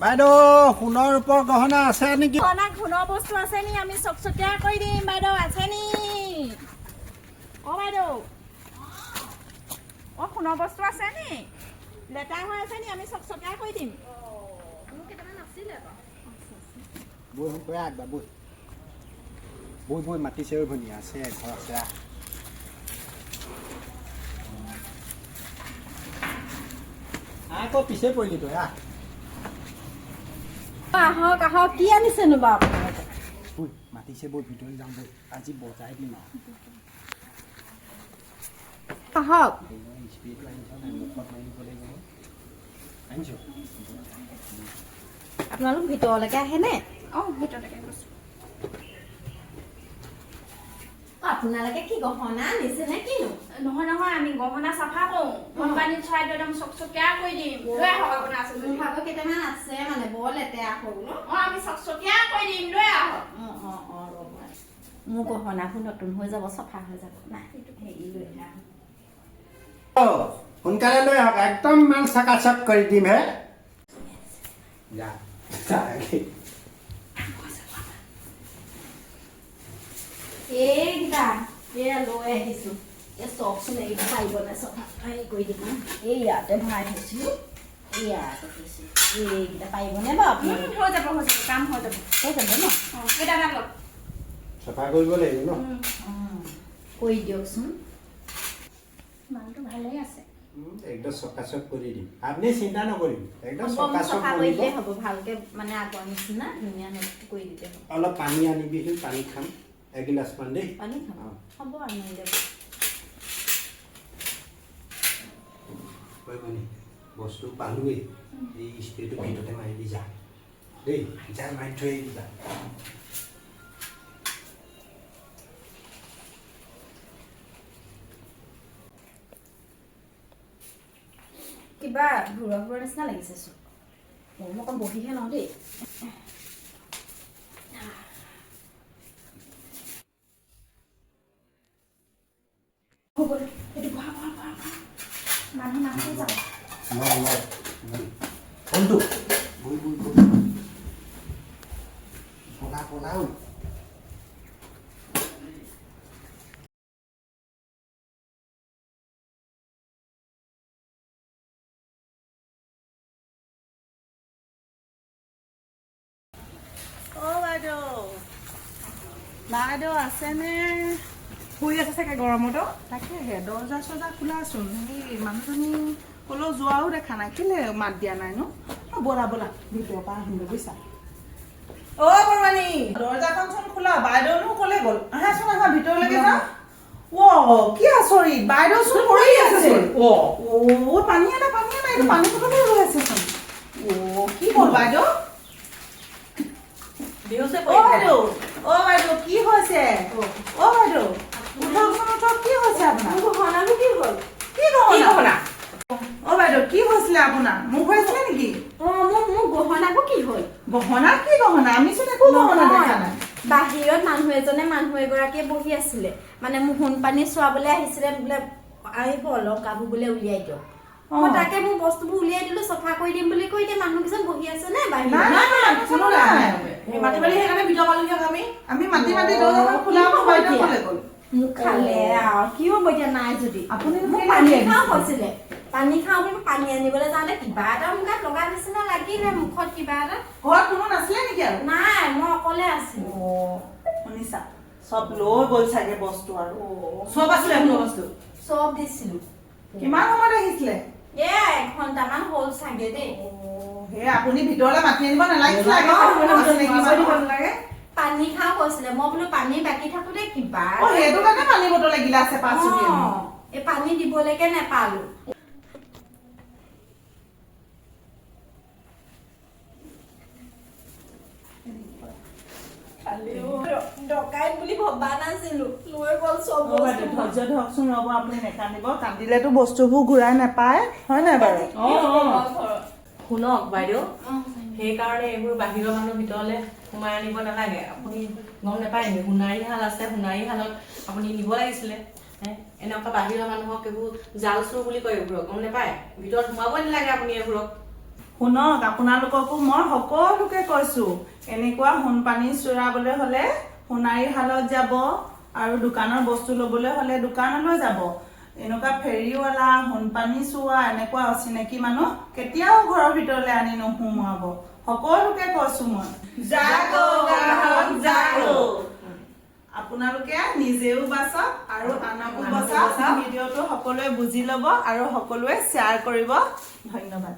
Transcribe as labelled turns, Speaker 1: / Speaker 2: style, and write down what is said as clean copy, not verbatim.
Speaker 1: বাইদেউ সোণৰ ৰূপৰ গহনা আছে নেকি?
Speaker 2: সোণৰ বস্তু আছে নি? আমি চকচকীয়া কৰি দিম। বাইদেউ আছে নি? বাইদেউ সোণৰ বস্তু আছে নি? লেতেৰা হৈ আছে নি? আমি চকচকীয়া কৰি দিম। মোৰ কেইটামান আছিলে
Speaker 1: বৈ শুন আগবা বৈ বৈ বৈ মাতিছে ভনী আছে ঘৰ আছে আকৌ পিছে পৰিলি তই
Speaker 2: আহক আহক কি আনিছেনো বাৰু আপোনালোকে?
Speaker 1: বৈ মাতিছে বৈ ভিতৰলৈ যাওঁ বৈ আজি বজাই দিম
Speaker 2: আহক
Speaker 1: স্পীডটো আনিছ নাই মুখত মাৰিব লাগিব আনিছ
Speaker 2: আপোনালোক ভিতৰলৈকে আহেনে? ভিতৰলৈকে গৈছোঁ। আপোনালোকে কি গহনা আনিছে নে কিনো? নহয় নহয় আমি গহনা চাফা কৰোঁ। কোম্পানীত চৰাইটো একদম চকচকীয়া কৰি দিম। লৈ আহক আপোনাৰ আছে যদি। মোৰ ভাগৰ কেইটামান আছে মানে বৰ লেতেৰা সৰু ন? আমি চকচকীয়া কৰি দিম। লৈ আহক। ৰ'ব মোৰ গহনাবোৰ নতুন হৈ যাব চাফা হৈ যাব নাই হেৰি লৈ আহক।
Speaker 1: সোনকালে লৈ আহক একদম মাল চাকাচক কৰি দিম হে যা
Speaker 2: এইকেইটা এয়া লৈ আহিছোঁ। চকচোন এইকেইটা পাৰিব নাই চফা হেৰি কৰি দিব। এই ইয়াতে ভৰাই থৈছিলোঁ ইয়াতে থৈছোঁ। এইকেইটা পাৰিবনে বাৰু আপুনি? হৈ যাব কাম হৈ যাব ন? কেইটা দাম লওক
Speaker 1: চাফা কৰিব লাগিব ন?
Speaker 2: কৰি দিয়কচোন। মানুহটো ভালেই আছে।
Speaker 1: একদম চকাচক কৰি দিম আপুনি চিন্তা নকৰিব একদম চকাচক
Speaker 2: চফা
Speaker 1: কৰিব
Speaker 2: কৰিলে হ'ব ভালকে মানে আগৰ নিচিনা ধুনীয়া কৰি দিলে হ'ব।
Speaker 1: অলপ পানী আনিবিচোন পানী খাম এগিলাচ মান দেই
Speaker 2: পানী খাম হ'ব আনি দিব।
Speaker 1: বস্তু পালোৱেই এই স্প্ৰেটো ভিতৰতে মাৰি দি যা দেই যা মাৰি থৈ আহিবা
Speaker 2: কিবা ঘৰুৱা ঘৰুৱা নিচিনা লাগিছে চোন। মই অকণ বহিহে লওঁ দেই। মানুহ নাথাকে যাব
Speaker 1: কোনটো পলা পলা
Speaker 3: বাইদেউ আছেনে? শুই আছে চাগে গৰমতো। তাকেহে দৰ্জা চৰ্জা খোলাচোন। হেৰি মানুহজনী ক'লেও যোৱাও দেখা নাই। কেলে মাত দিয়া নাই নো? ব'লা ব'লা ভিতৰৰ পৰা আহিমগৈ বুজিছা। বৰমানী দৰ্জাখন চোন খোলা। বাইদেউনো ক'লে গ'ল? আহাচোন আহা ভিতৰলৈকে যা। কি আচৰিত বাইদেউ চোন পৰি আছে। পানী এটা এইটো পানী বটলো ৰৈ আছে চোন। কি হ'ল বাইদেউ? বাইদেউ কি হৈছে? বাইদেউ উঠক কি হৈছে আপোনাৰ?
Speaker 2: গহনাবোৰ কি হ'ল?
Speaker 3: কি গহনা? বাইদেউ কি হৈছিলে আপোনাৰ? মুখ হৈছিলে নেকি?
Speaker 2: মোৰ গহনাবোৰ কি হ'ল?
Speaker 3: গহনা কি গহনা? আমি চোন একো গহনা দেখা নাই।
Speaker 2: বাহিৰত মানুহ এগৰাকীয়ে বহি আছিলে মানে মোৰ সোণ পানী চোৱাবলৈ আহিছিলে বোলে আহিব অলংকাবোৰ বোলে উলিয়াই দিয়ক। মই তাকে মোৰ বস্তুবোৰ উলিয়াই দিলো চফা কৰি দিম বুলি কৈ এতিয়া মানুহ কিছুমান বহি আছে নে বাহিৰত?
Speaker 3: আমি মাতি দৰ্জাখন খোলা বাইদেউ ক'লে গ'ল?
Speaker 2: মোক খালে আৰু কি হ'ব এতিয়া নাই যদি
Speaker 3: আপুনি
Speaker 2: মোক পানী খাওঁ কৈছিলে। পানী খাওঁ বুলি পানী আনিবলৈ যাওঁতে কিবা এটা মোক গাত লগা নিচিনা লাগিলে মুখত কিবা এটা।
Speaker 3: ঘৰত কোনো নাছিলে নেকি আৰু?
Speaker 2: নাই মই অকলে আছিলো।
Speaker 3: শুনিছা চব লৈ গ'ল চাগে বস্তু আৰু চব আছিলে বস্তু
Speaker 2: চব দিছিলো।
Speaker 3: কিমান সময়ত আহিছিলে?
Speaker 2: 1 ঘণ্টামান হ'ল চাগে দেই।
Speaker 3: আপুনি ভিতৰলৈ মাতি আনিব নালাগিছিলে।
Speaker 2: পানী খাওঁ কৈছিলে মই বোলো পানী বাকি থাকোতে কিবা
Speaker 3: সেইটো কাৰণে পানী বটল এগিলাছে
Speaker 2: এই পানী দিবলৈকে নেপালো। ডকাইত বুলি ভবা নাছিলো লৈ গ'ল চব।
Speaker 3: ধৈৰ্য ধৰকচোন ৰ'ব আপুনি নেকান্দিব। কান্দিলেতো বস্তুবোৰ ঘূৰাই নাপায় হয় নাই বাৰু?
Speaker 4: শুনক বাইদেউ সেইকাৰণে এইবোৰ বাহিৰৰ মানুহ ভিতৰলৈ সোমাই আনিব নালাগে। আপুনি গম নাপায় নেকি সোণাৰী শাল আছে সোণাৰী শালত আপুনি নিব লাগিছিলে। এনেকুৱা বাহিৰৰ মানুহক এইবোৰ জাল চোৰ বুলি কয় এইবোৰক গম নাপায়? ভিতৰত সোমাবই নালাগে আপুনি এইবোৰক।
Speaker 3: শুনক আপোনালোককো মই সকলোকে কৈছো এনেকুৱা সোণ পানী চুৰাবলৈ হলে সোণাৰী হালত যাব আৰু দোকানৰ বস্তু লবলৈ হলে দোকানলৈ যাব এনেকুৱা ফেৰীৱালা সোণ পানী চুৱা এনেকুৱা অচিনাকি মানুহ কেতিয়াও ঘৰৰ ভিতৰলৈ আনি নোসোমোৱাব সকলোকে কৈছো মই জাগো গ্ৰাহক জাগো আপোনালোকে নিজেও বাচক আৰু আনকো বচাওক ভিডিঅ'টো সকলোৱে বুজি ল'ব আৰু সকলোৱে শ্বেয়াৰ কৰিব ধন্যবাদ